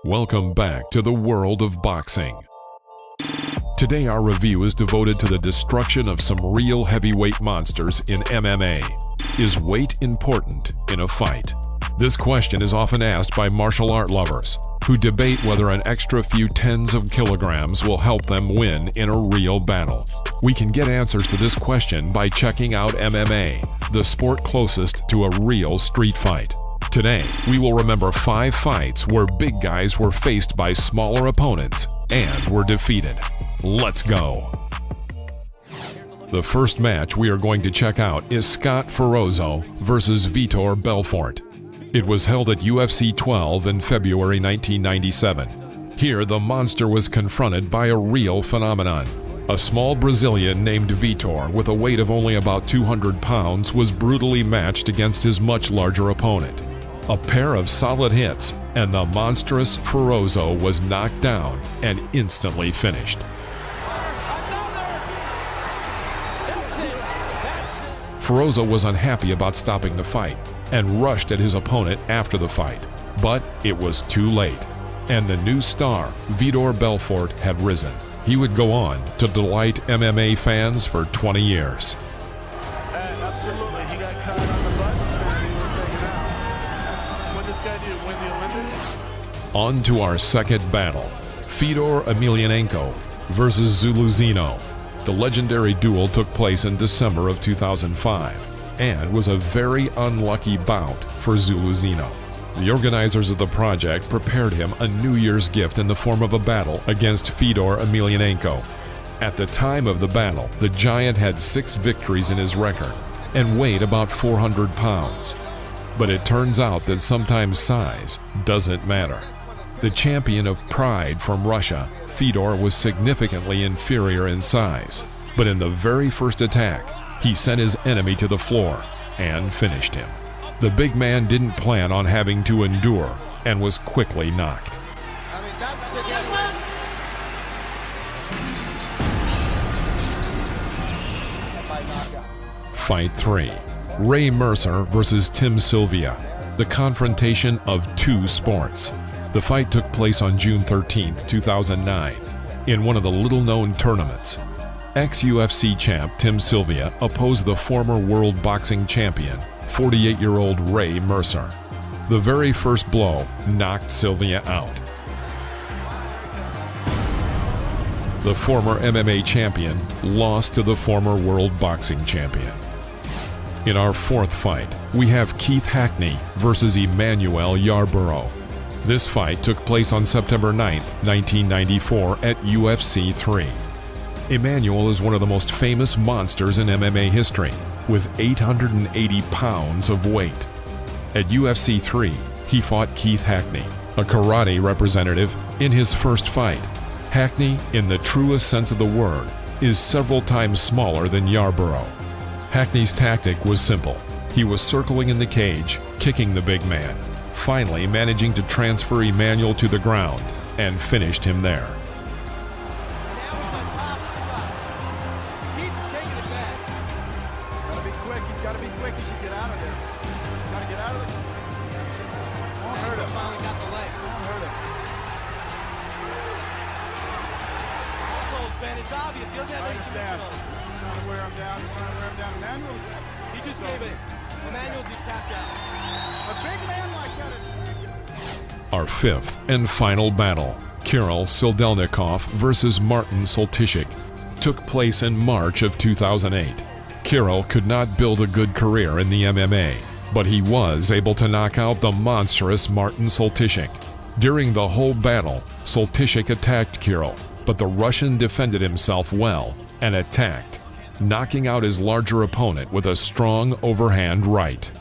Welcome back to the world of boxing. Today our review is devoted to the destruction of some real heavyweight monsters in MMA. Is weight important in a fight? This question is often asked by martial art lovers, who debate whether an extra few tens of kilograms will help them win in a real battle. We can get answers to this question by checking out MMA, the sport closest to a real street fight. Today, we will remember 5 fights where big guys were faced by smaller opponents and were defeated. Let's go! The first match we are going to check out is Scott Ferozzo versus Vitor Belfort. It was held at UFC 12 in February 1997. Here, the monster was confronted by a real phenomenon. A small Brazilian named Vitor, with a weight of only about 200 pounds, was brutally matched against his much larger opponent. A pair of solid hits, and the monstrous Ferozzo was knocked down and instantly finished. Ferozzo was unhappy about stopping the fight and rushed at his opponent after the fight, but it was too late, and the new star, Vitor Belfort, had risen. He would go on to delight MMA fans for 20 years. Absolutely, he got caught on the button and he was taken out. What did this guy do, win the Olympics? On to our second battle, Fedor Emelianenko versus Zuluzino. The legendary duel took place in December of 2005 and was a very unlucky bout for Zuluzino. The organizers of the project prepared him a New Year's gift in the form of a battle against Fedor Emelianenko. At the time of the battle, the giant had 6 victories in his record and weighed about 400 pounds. But it turns out that sometimes size doesn't matter. The champion of Pride from Russia, Fedor was significantly inferior in size, but in the very first attack, he sent his enemy to the floor and finished him. The big man didn't plan on having to endure and was quickly knocked. Fight 3. Ray Mercer versus Tim Sylvia. The confrontation of 2 sports. The fight took place on June 13, 2009, in one of the little-known tournaments. Ex-UFC champ Tim Sylvia opposed the former world boxing champion, 48-year-old Ray Mercer. The very first blow knocked Sylvia out. The former MMA champion lost to the former world boxing champion. In our fourth fight, we have Keith Hackney versus Emmanuel Yarborough. This fight took place on September 9, 1994 at UFC 3. Emmanuel is one of the most famous monsters in MMA history, with 880 pounds of weight. At UFC 3, he fought Keith Hackney, a karate representative, in his first fight. Hackney, in the truest sense of the word, is several times smaller than Yarborough. Hackney's tactic was simple. He was circling in the cage, kicking the big man, finally managing to transfer Emmanuel to the ground and finished him there. It's obvious. He doesn't have any trying to wear him down. He just gave it. Emmanuel just tapped out. A big man like that. Our fifth and final battle, Kirill Sildelnikov versus Martin Soltysik, took place in March of 2008. Kirill could not build a good career in the MMA, but he was able to knock out the monstrous Martin Soltysik. During the whole battle, Soltysik attacked Kirill, but the Russian defended himself well and attacked, knocking out his larger opponent with a strong overhand right.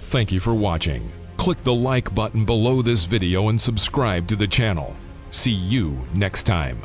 Thank you for watching. Click the like button below this video and subscribe to the channel. See you next time.